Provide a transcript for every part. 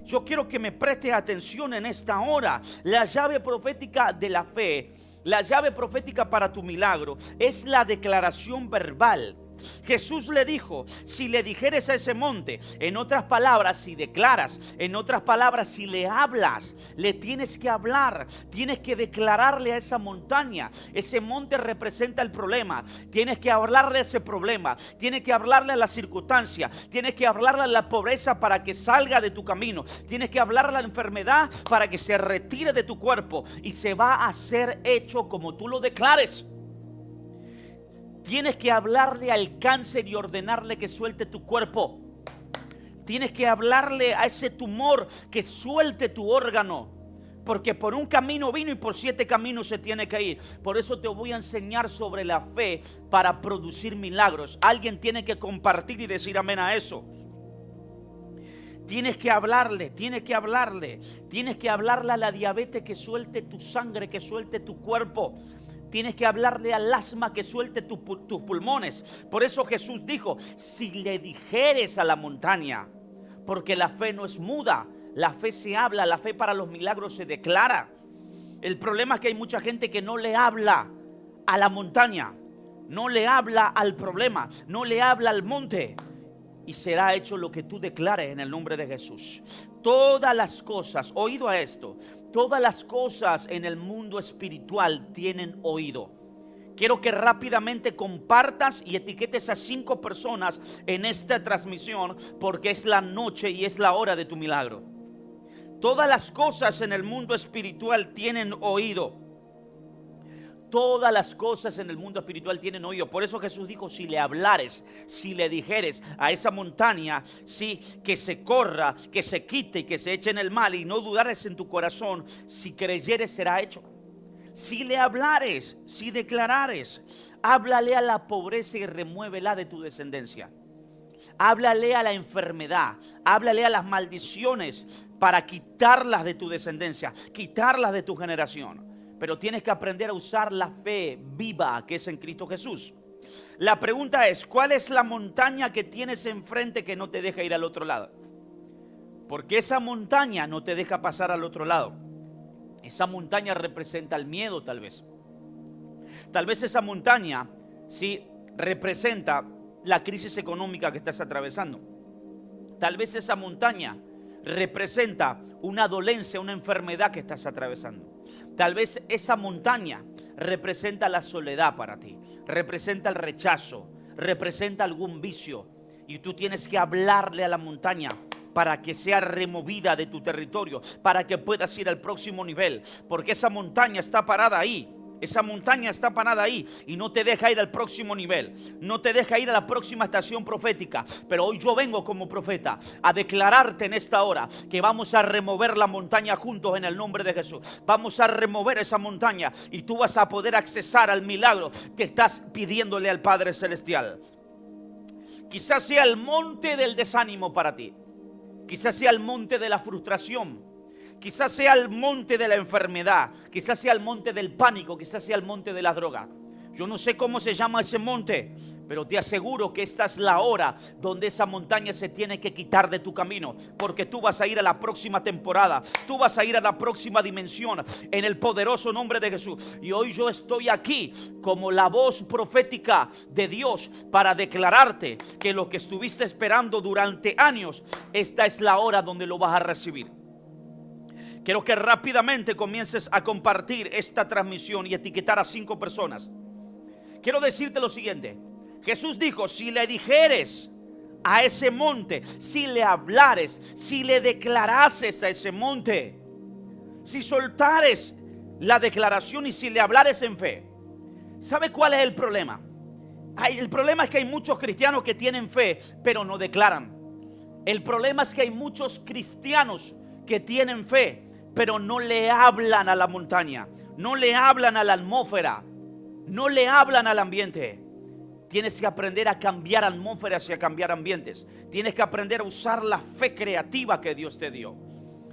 Yo quiero que me preste atención en esta hora. La llave profética de la fe, la llave profética para tu milagro es la declaración verbal. Jesús le dijo, si le dijeres a ese monte, en otras palabras, si declaras, en otras palabras, si le hablas, le tienes que hablar, tienes que declararle a esa montaña. Ese monte representa el problema, tienes que hablarle a ese problema, tienes que hablarle a la circunstancia, tienes que hablarle a la pobreza para que salga de tu camino, tienes que hablarle a la enfermedad para que se retire de tu cuerpo y se va a ser hecho como tú lo declares. Tienes que hablarle al cáncer y ordenarle que suelte tu cuerpo. Tienes que hablarle a ese tumor que suelte tu órgano. Porque por un camino vino y por 7 caminos se tiene que ir. Por eso te voy a enseñar sobre la fe para producir milagros. Alguien tiene que compartir y decir amén a eso. Tienes que hablarle, tienes que hablarle. Tienes que hablarle a la diabetes que suelte tu sangre, que suelte tu cuerpo. Tienes que hablarle al asma que suelte tus pulmones. Por eso Jesús dijo, si le dijeres a la montaña, porque la fe no es muda, la fe se habla, la fe para los milagros se declara. El problema es que hay mucha gente que no le habla a la montaña, no le habla al problema, no le habla al monte. Y será hecho lo que tú declares en el nombre de Jesús. Todas las cosas, oído a esto, todas las cosas en el mundo espiritual tienen oído. Quiero que rápidamente compartas y etiquetes a 5 personas en esta transmisión, porque es la noche y es la hora de tu milagro. Todas las cosas en el mundo espiritual tienen oído. Todas las cosas en el mundo espiritual tienen oído. Por eso Jesús dijo, si le hablares, si le dijeres a esa montaña, sí, que se corra, que se quite y que se eche en el mal, y no dudares en tu corazón, si creyeres será hecho. Si le hablares, si declarares, háblale a la pobreza y remuévela de tu descendencia. Háblale a la enfermedad, háblale a las maldiciones para quitarlas de tu descendencia, quitarlas de tu generación. Pero tienes que aprender a usar la fe viva que es en Cristo Jesús. La pregunta es, ¿cuál es la montaña que tienes enfrente que no te deja ir al otro lado? Porque esa montaña no te deja pasar al otro lado. Esa montaña representa el miedo, tal vez. Tal vez esa montaña, sí, representa la crisis económica que estás atravesando. Tal vez esa montaña representa una dolencia, una enfermedad que estás atravesando. Tal vez esa montaña representa la soledad para ti, representa el rechazo, representa algún vicio. Y tú tienes que hablarle a la montaña para que sea removida de tu territorio, para que puedas ir al próximo nivel. Porque esa montaña está parada ahí. Esa montaña está parada ahí y no te deja ir al próximo nivel, no te deja ir a la próxima estación profética. Pero hoy yo vengo como profeta a declararte en esta hora que vamos a remover la montaña juntos en el nombre de Jesús. Vamos a remover esa montaña y tú vas a poder accesar al milagro que estás pidiéndole al Padre Celestial. Quizás sea el monte del desánimo para ti, quizás sea el monte de la frustración, quizás sea el monte de la enfermedad, quizás sea el monte del pánico, quizás sea el monte de la droga. Yo no sé cómo se llama ese monte, pero te aseguro que esta es la hora donde esa montaña se tiene que quitar de tu camino, porque tú vas a ir a la próxima temporada, tú vas a ir a la próxima dimensión en el poderoso nombre de Jesús. Y hoy yo estoy aquí como la voz profética de Dios para declararte que lo que estuviste esperando durante años, esta es la hora donde lo vas a recibir. Quiero que rápidamente comiences a compartir esta transmisión y etiquetar a 5 personas. Quiero decirte lo siguiente. Jesús dijo, si le dijeres a ese monte, si le hablares, si le declarases a ese monte, si soltares la declaración y si le hablares en fe. ¿Sabe cuál es el problema? El problema es que hay muchos cristianos que tienen fe, pero no declaran. El problema es que hay muchos cristianos que tienen fe, pero no le hablan a la montaña, no le hablan a la atmósfera, no le hablan al ambiente. Tienes que aprender a cambiar atmósferas y a cambiar ambientes. Tienes que aprender a usar la fe creativa que Dios te dio.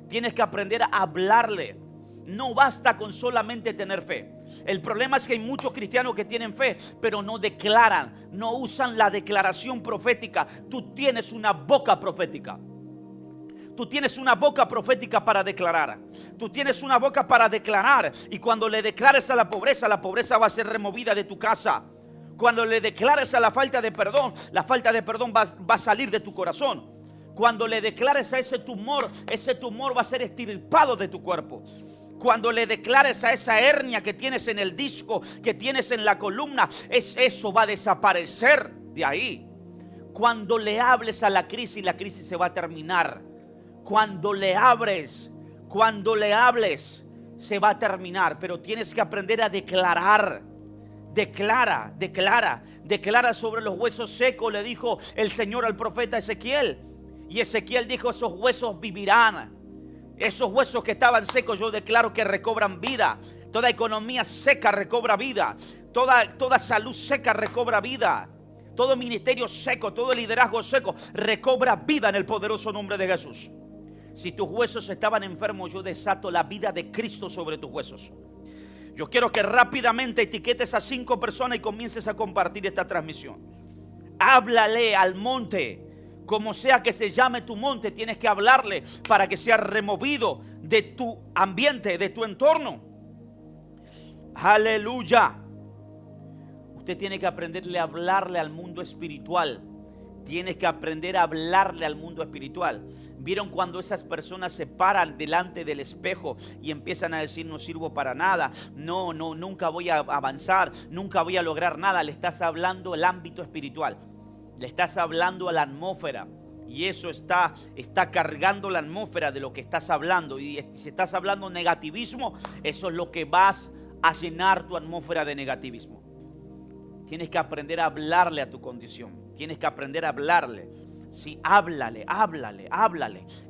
Tienes que aprender a hablarle. No basta con solamente tener fe. El problema es que hay muchos cristianos que tienen fe, pero no declaran, no usan la declaración profética. Tú tienes una boca profética. Tú tienes una boca profética para declarar. Tú tienes una boca para declarar. Y cuando le declares a la pobreza va a ser removida de tu casa. Cuando le declares a la falta de perdón va a salir de tu corazón. Cuando le declares a ese tumor va a ser extirpado de tu cuerpo. Cuando le declares a esa hernia que tienes en el disco, que tienes en la columna, eso va a desaparecer de ahí. Cuando le hables a la crisis se va a terminar. Cuando le hables, se va a terminar. Pero tienes que aprender a declarar. Declara sobre los huesos secos, le dijo el Señor al profeta Ezequiel. Y Ezequiel dijo: esos huesos vivirán. Esos huesos que estaban secos, yo declaro que recobran vida. Toda economía seca recobra vida. Toda salud seca recobra vida. Todo ministerio seco, todo liderazgo seco recobra vida en el poderoso nombre de Jesús. Si tus huesos estaban enfermos, yo desato la vida de Cristo sobre tus huesos. Yo quiero que rápidamente etiquetes a 5 personas y comiences a compartir esta transmisión. Háblale al monte. Como sea que se llame tu monte, tienes que hablarle para que sea removido de tu ambiente, de tu entorno. Aleluya. Usted tiene que aprenderle a hablarle al mundo espiritual. Tienes que aprender a hablarle al mundo espiritual. ¿Vieron cuando esas personas se paran delante del espejo y empiezan a decir: no sirvo para nada, no, nunca voy a avanzar, nunca voy a lograr nada? Le estás hablando al ámbito espiritual. Le estás hablando a la atmósfera. Y eso está cargando la atmósfera de lo que estás hablando. Y si estás hablando negativismo, eso es lo que vas a llenar tu atmósfera de negativismo. Tienes que aprender a hablarle a tu condición. Tienes que aprender a hablarle. Sí, háblale.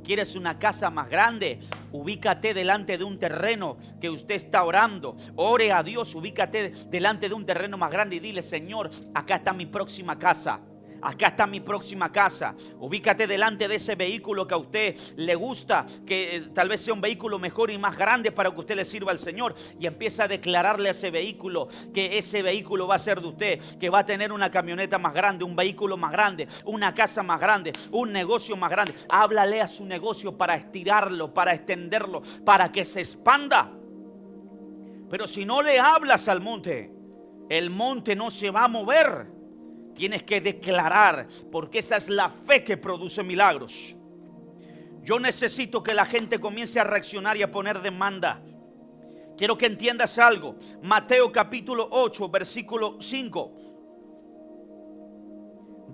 ¿Quieres una casa más grande? Ubícate delante de un terreno que usted está orando. Ore a Dios, ubícate delante de un terreno más grande y dile: Señor, acá está mi próxima casa. Acá está mi próxima casa. Ubícate delante de ese vehículo que a usted le gusta, que tal vez sea un vehículo mejor y más grande para que usted le sirva al Señor. Y empieza a declararle a ese vehículo que ese vehículo va a ser de usted, que va a tener una camioneta más grande, un vehículo más grande, una casa más grande, un negocio más grande. Háblale a su negocio para estirarlo, para extenderlo, para que se expanda. Pero si no le hablas al monte, el monte no se va a mover. Tienes que declarar, porque esa es la fe que produce milagros. Yo necesito que la gente comience a reaccionar y a poner demanda. Quiero que entiendas algo. Mateo capítulo 8, versículo 5.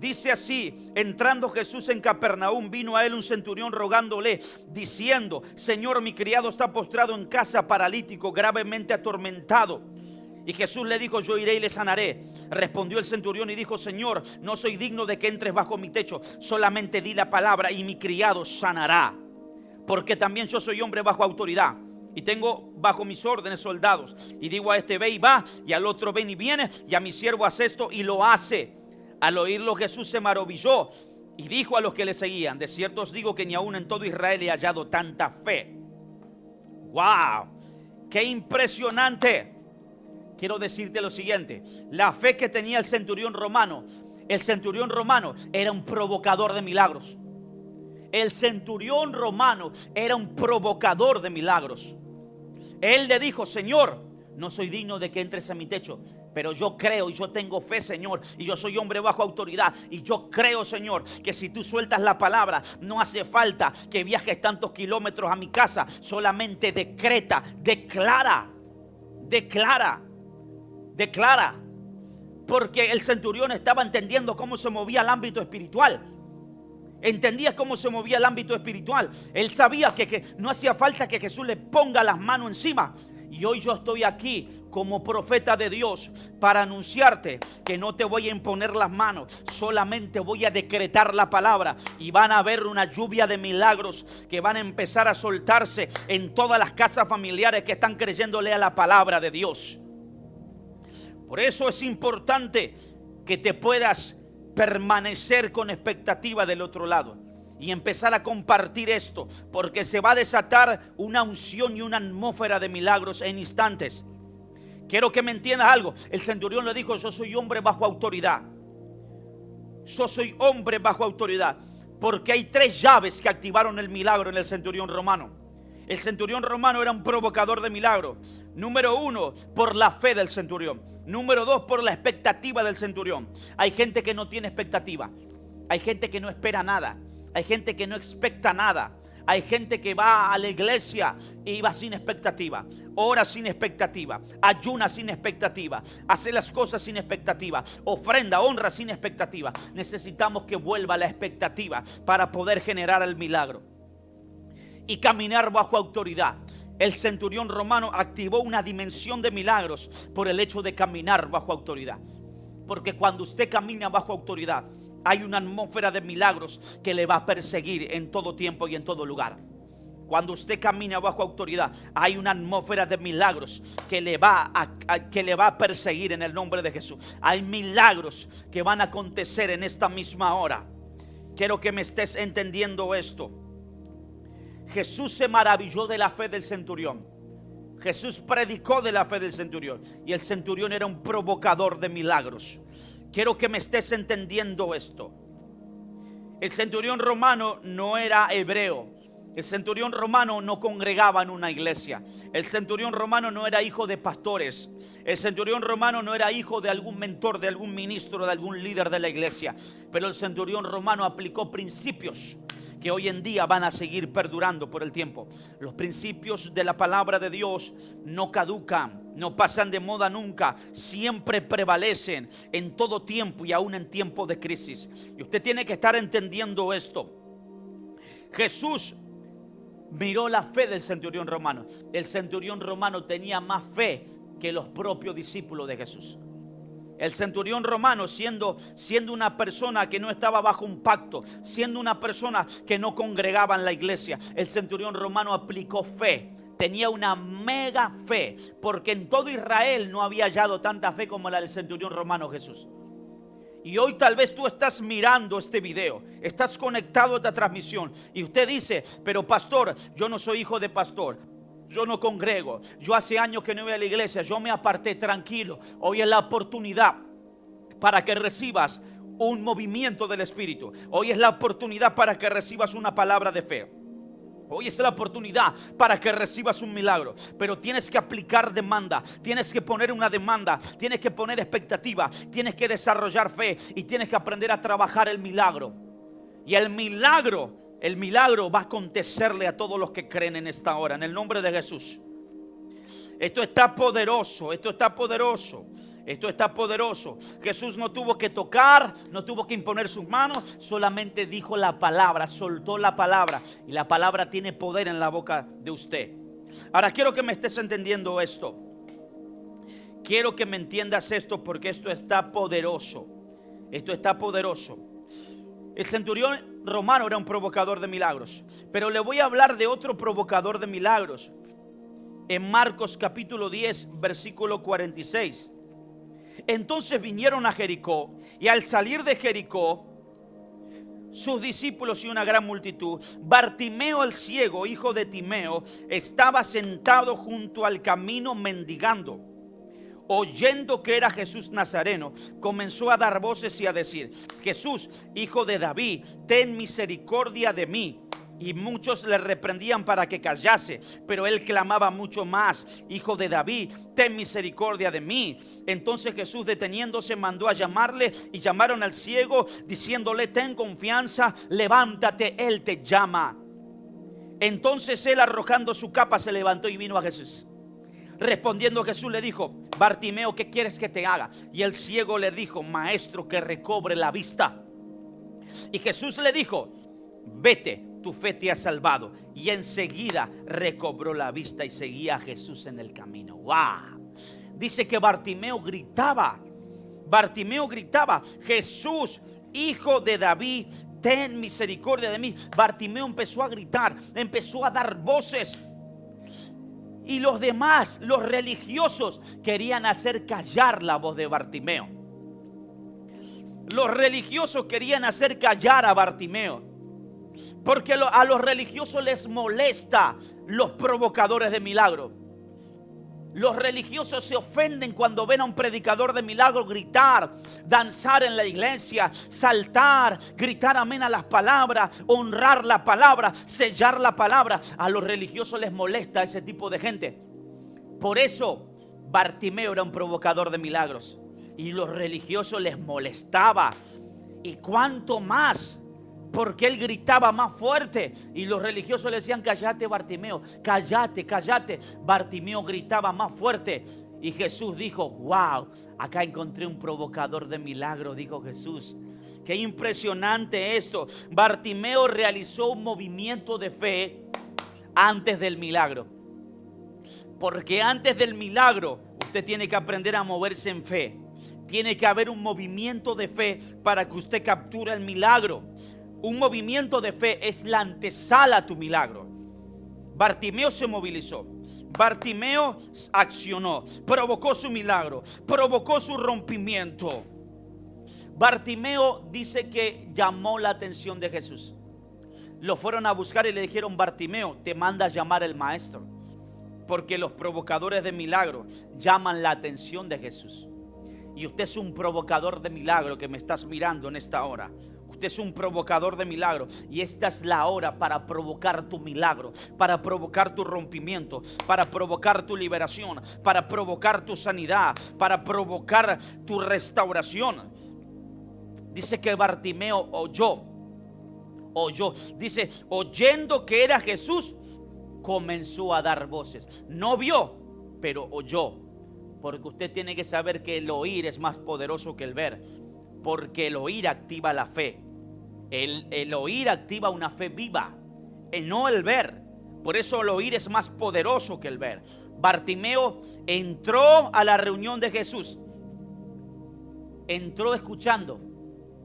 Dice así: entrando Jesús en Capernaum, vino a él un centurión rogándole, diciendo: Señor, mi criado está postrado en casa, paralítico, gravemente atormentado. Y Jesús le dijo: yo iré y le sanaré. Respondió el centurión y dijo: Señor, no soy digno de que entres bajo mi techo, solamente di la palabra y mi criado sanará. Porque también yo soy hombre bajo autoridad, y tengo bajo mis órdenes soldados. Y digo a este: ve y va, y al otro: ven y viene, y a mi siervo: haz esto, y lo hace. Al oírlo Jesús se maravilló y dijo a los que le seguían: de cierto os digo que ni aún en todo Israel he hallado tanta fe. ¡Wow! ¡Qué impresionante! Quiero decirte lo siguiente: la fe que tenía el centurión romano era un provocador de milagros. El centurión romano era un provocador de milagros. Él le dijo: Señor, no soy digno de que entres a mi techo, pero yo creo y yo tengo fe, Señor, y yo soy hombre bajo autoridad, y yo creo, Señor, que si tú sueltas la palabra, no hace falta que viajes tantos kilómetros a mi casa. Solamente decreta, declara. Porque el centurión estaba entendiendo cómo se movía el ámbito espiritual. Entendía cómo se movía el ámbito espiritual. Él sabía que no hacía falta que Jesús le ponga las manos encima. Y hoy yo estoy aquí como profeta de Dios para anunciarte que no te voy a imponer las manos, solamente voy a decretar la palabra, y van a haber una lluvia de milagros que van a empezar a soltarse en todas las casas familiares que están creyéndole a la palabra de Dios. Por eso es importante que te puedas permanecer con expectativa del otro lado y empezar a compartir esto, porque se va a desatar una unción y una atmósfera de milagros en instantes. Quiero que me entiendas algo. El centurión le dijo: yo soy hombre bajo autoridad. Yo soy hombre bajo autoridad. Porque hay 3 llaves que activaron el milagro en el centurión romano. El centurión romano era un provocador de milagro. Número 1, por la fe del centurión. Número 2, por la expectativa del centurión. Hay gente que no tiene expectativa. Hay gente que no espera nada. Hay gente que no expecta nada. Hay gente que va a la iglesia y va sin expectativa, ora sin expectativa, ayuna sin expectativa, hace las cosas sin expectativa, ofrenda, honra sin expectativa. Necesitamos que vuelva la expectativa para poder generar el milagro y caminar bajo autoridad. El centurión romano activó una dimensión de milagros por el hecho de caminar bajo autoridad. Porque cuando usted camina bajo autoridad, hay una atmósfera de milagros que le va a perseguir en todo tiempo y en todo lugar. Cuando usted camina bajo autoridad, hay una atmósfera de milagros que le va a perseguir en el nombre de Jesús. Hay milagros que van a acontecer en esta misma hora. Quiero que me estés entendiendo esto. Jesús se maravilló de la fe del centurión. Jesús predicó de la fe del centurión. Y el centurión era un provocador de milagros. Quiero que me estés entendiendo esto. El centurión romano no era hebreo. El centurión romano no congregaba en una iglesia. El centurión romano no era hijo de pastores. El centurión romano no era hijo de algún mentor, de algún ministro, de algún líder de la iglesia. Pero el centurión romano aplicó principios que hoy en día van a seguir perdurando por el tiempo. Los principios de la palabra de Dios no caducan, no pasan de moda nunca, siempre prevalecen en todo tiempo y aún en tiempo de crisis. Y usted tiene que estar entendiendo esto. Jesús miró la fe del centurión romano. El centurión romano tenía más fe que los propios discípulos de Jesús. El centurión romano, siendo una persona que no estaba bajo un pacto, siendo una persona que no congregaba en la iglesia, el centurión romano aplicó fe. Tenía una mega fe, porque en todo Israel no había hallado tanta fe como la del centurión romano Jesús. Y hoy tal vez tú estás mirando este video, estás conectado a esta transmisión y usted dice: pero pastor, yo no soy hijo de pastor, yo no congrego, yo hace años que no voy a la iglesia, yo me aparté. Tranquilo, hoy es la oportunidad para que recibas un movimiento del Espíritu. Hoy es la oportunidad para que recibas una palabra de fe. Hoy es la oportunidad para que recibas un milagro. Pero tienes que aplicar demanda, tienes que poner una demanda, tienes que poner expectativa, tienes que desarrollar fe y tienes que aprender a trabajar el milagro. Y el milagro va a acontecerle a todos los que creen en esta hora, en el nombre de Jesús. Esto está poderoso, esto está poderoso. Esto está poderoso. Jesús no tuvo que tocar, no tuvo que imponer sus manos, solamente dijo la palabra, soltó la palabra. Y la palabra tiene poder en la boca de usted. Ahora quiero que me estés entendiendo esto. Quiero que me entiendas esto, porque esto está poderoso. Esto está poderoso. El centurión romano era un provocador de milagros, pero le voy a hablar de otro provocador de milagros. En Marcos capítulo 10, versículo 46. Entonces vinieron a Jericó, y al salir de Jericó, sus discípulos y una gran multitud, Bartimeo el ciego, hijo de Timeo, estaba sentado junto al camino mendigando. Oyendo que era Jesús Nazareno, comenzó a dar voces y a decir: Jesús, hijo de David, ten misericordia de mí. Y muchos le reprendían para que callase, pero él clamaba mucho más: Hijo de David, ten misericordia de mí. Entonces Jesús, deteniéndose, mandó a llamarle, y llamaron al ciego, diciéndole: ten confianza, levántate, él te llama. Entonces él, arrojando su capa, se levantó y vino a Jesús. Respondiendo Jesús le dijo: Bartimeo, ¿qué quieres que te haga? Y el ciego le dijo: Maestro, que recobre la vista. Y Jesús le dijo: vete, tu fe te ha salvado. Y enseguida recobró la vista y seguía a Jesús en el camino. ¡Wow! Dice que Bartimeo gritaba. Bartimeo gritaba: Jesús, hijo de David, ten misericordia de mí. Bartimeo empezó a gritar, empezó a dar voces. Y los demás, los religiosos, querían hacer callar la voz de Bartimeo. Los religiosos querían hacer callar a Bartimeo, porque a los religiosos les molesta los provocadores de milagros. Los religiosos se ofenden cuando ven a un predicador de milagros gritar, danzar en la iglesia, saltar, gritar amén a las palabras, honrar la palabra, sellar la palabra. A los religiosos les molesta ese tipo de gente. Por eso Bartimeo era un provocador de milagros y los religiosos les molestaba. Y cuánto más, porque él gritaba más fuerte y los religiosos le decían: cállate, Bartimeo, cállate, cállate. Bartimeo gritaba más fuerte y Jesús dijo: wow, acá encontré un provocador de milagros, dijo Jesús. Qué impresionante esto. Bartimeo realizó un movimiento de fe antes del milagro, porque antes del milagro usted tiene que aprender a moverse en fe. Tiene que haber un movimiento de fe para que usted capture el milagro. Un movimiento de fe es la antesala a tu milagro. Bartimeo se movilizó. Bartimeo accionó. Provocó su milagro. Provocó su rompimiento. Bartimeo dice que llamó la atención de Jesús. Lo fueron a buscar y le dijeron: Bartimeo, te manda a llamar el maestro. Porque los provocadores de milagros llaman la atención de Jesús. Y usted es un provocador de milagro que me estás mirando en esta hora. Usted es un provocador de milagros y esta es la hora para provocar tu milagro, para provocar tu rompimiento, para provocar tu liberación, para provocar tu sanidad, para provocar tu restauración. Dice que Bartimeo oyó, dice, oyendo que era Jesús, comenzó a dar voces. No vio, pero oyó. Porque usted tiene que saber que el oír es más poderoso que el ver. Porque el oír activa la fe. El oír activa una fe viva, no el ver. Por eso el oír es más poderoso que el ver. Bartimeo entró a la reunión de Jesús. Entró escuchando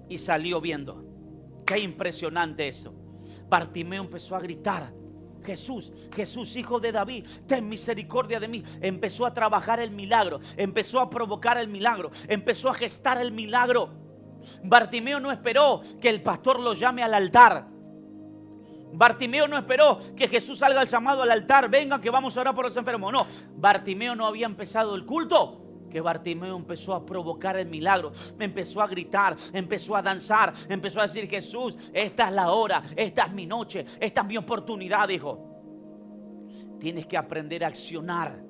y salió viendo. Qué impresionante eso. Bartimeo empezó a gritar: Jesús, Jesús, hijo de David, ten misericordia de mí. Empezó a trabajar el milagro, empezó a provocar el milagro, empezó a gestar el milagro. Bartimeo no esperó que el pastor lo llame al altar. Bartimeo no esperó que Jesús salga al llamado al altar: venga que vamos a orar por los enfermos. No, Bartimeo no había empezado el culto, que Bartimeo empezó a provocar el milagro. Empezó a gritar, empezó a danzar, empezó a decir: Jesús, esta es la hora, esta es mi noche, esta es mi oportunidad, dijo. Tienes que aprender a accionar.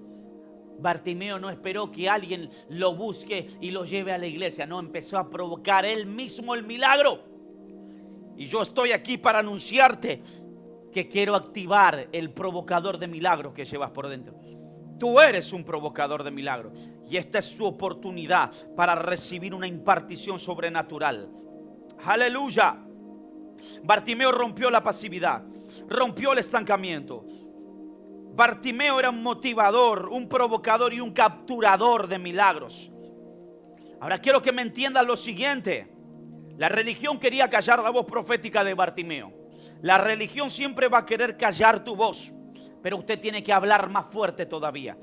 Bartimeo no esperó que alguien lo busque y lo lleve a la iglesia. No, empezó a provocar él mismo el milagro. Y yo estoy aquí para anunciarte que quiero activar el provocador de milagros que llevas por dentro. Tú eres un provocador de milagros y esta es su oportunidad para recibir una impartición sobrenatural. Aleluya. Bartimeo rompió la pasividad, rompió el estancamiento. Bartimeo era un motivador, un provocador y un capturador de milagros. Ahora quiero que me entiendan lo siguiente. La religión quería callar la voz profética de Bartimeo. La religión siempre va a querer callar tu voz, pero usted tiene que hablar más fuerte todavía.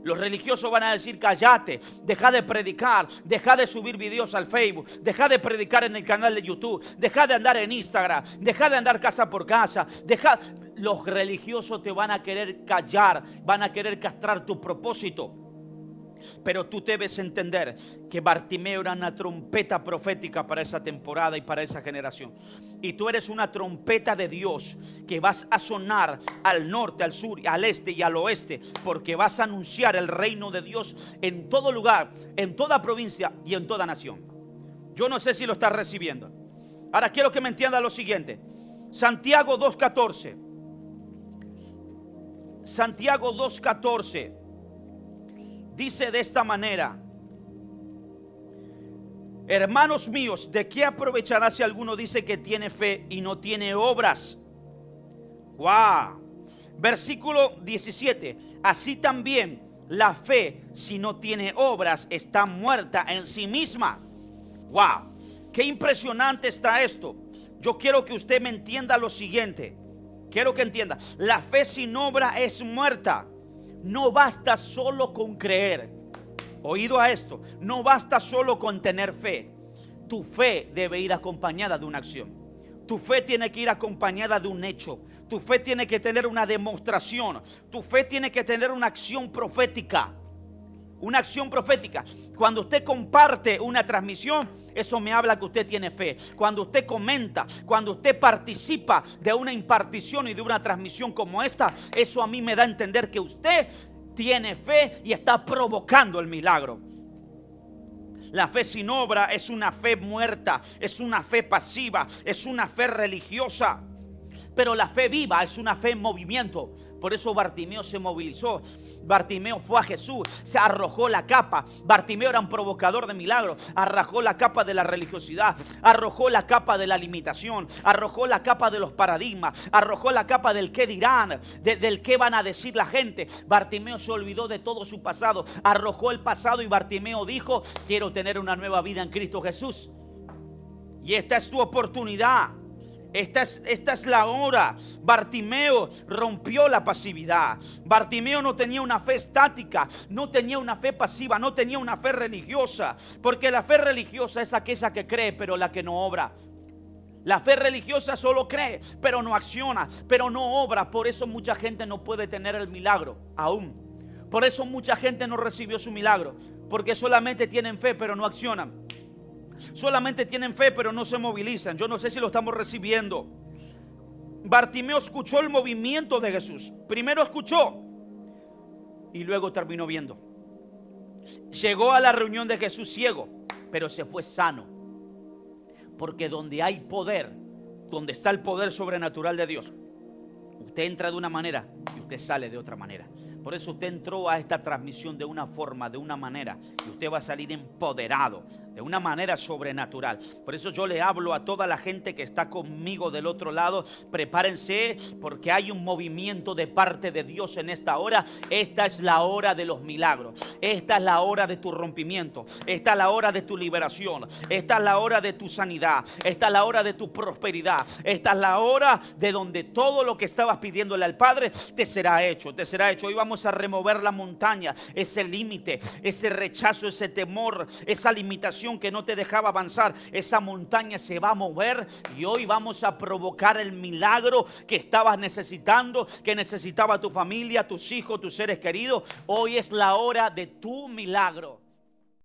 Los religiosos van a decir: cállate, deja de predicar, deja de subir videos al Facebook, deja de predicar en el canal de YouTube, deja de andar en Instagram, deja de andar casa por casa, Los religiosos te van a querer callar, van a querer castrar tu propósito. Pero tú debes entender que Bartimeo era una trompeta profética para esa temporada y para esa generación. Y tú eres una trompeta de Dios que vas a sonar al norte, al sur, al este y al oeste, porque vas a anunciar el reino de Dios en todo lugar, en toda provincia y en toda nación. Yo no sé si lo estás recibiendo. Ahora quiero que me entiendas lo siguiente. Santiago 2:14. Santiago 2:14 dice de esta manera: hermanos míos, ¿de qué aprovechará si alguno dice que tiene fe y no tiene obras? ¡Wow! Versículo 17. Así también la fe, si no tiene obras, está muerta en sí misma. ¡Wow! ¡Qué impresionante está esto! Yo quiero que usted me entienda lo siguiente. Quiero que entienda. La fe sin obra es muerta. No basta solo con creer. Oído a esto. No basta solo con tener fe. Tu fe debe ir acompañada de una acción. Tu fe tiene que ir acompañada de un hecho. Tu fe tiene que tener una demostración. Tu fe tiene que tener una acción profética. Una acción profética. Cuando usted comparte una transmisión, eso me habla que usted tiene fe. Cuando usted comenta, cuando usted participa de una impartición y de una transmisión como esta, eso a mí me da a entender que usted tiene fe y está provocando el milagro. La fe sin obra es una fe muerta, es una fe pasiva, es una fe religiosa. Pero la fe viva es una fe en movimiento. Por eso Bartimeo se movilizó. Bartimeo fue a Jesús, se arrojó la capa. Bartimeo era un provocador de milagros. Arrojó la capa de la religiosidad, arrojó la capa de la limitación, arrojó la capa de los paradigmas, arrojó la capa del qué dirán, del qué van a decir la gente. Bartimeo se olvidó de todo su pasado, arrojó el pasado y Bartimeo dijo: quiero tener una nueva vida en Cristo Jesús. Y esta es tu oportunidad. Esta es la hora. Bartimeo rompió la pasividad. Bartimeo no tenía una fe estática, no tenía una fe pasiva, no tenía una fe religiosa. Porque la fe religiosa es aquella que cree pero la que no obra. La fe religiosa solo cree pero no acciona, pero no obra. Por eso mucha gente no puede tener el milagro aún. Por eso mucha gente no recibió su milagro, porque solamente tienen fe pero no accionan. Solamente tienen fe pero no se movilizan. Yo no sé si lo estamos recibiendo. Bartimeo escuchó el movimiento de Jesús. Primero escuchó y luego terminó viendo. Llegó a la reunión de Jesús ciego, pero se fue sano. Porque donde hay poder, donde está el poder sobrenatural de Dios, usted entra de una manera y usted sale de otra manera. Por eso usted entró a esta transmisión de una forma, de una manera, y usted va a salir empoderado, de una manera sobrenatural. Por eso yo le hablo a toda la gente que está conmigo del otro lado: prepárense, porque hay un movimiento de parte de Dios en esta hora. Esta es la hora de los milagros. Esta es la hora de tu rompimiento. Esta es la hora de tu liberación. Esta es la hora de tu sanidad. Esta es la hora de tu prosperidad. Esta es la hora de donde todo lo que estabas pidiéndole al Padre te será hecho. Te será hecho. Hoy vamos a remover la montaña, ese límite, ese rechazo, ese temor, esa limitación que no te dejaba avanzar. Esa montaña se va a mover y hoy vamos a provocar el milagro que estabas necesitando, que necesitaba tu familia, tus hijos, tus seres queridos. Hoy es la hora de tu milagro.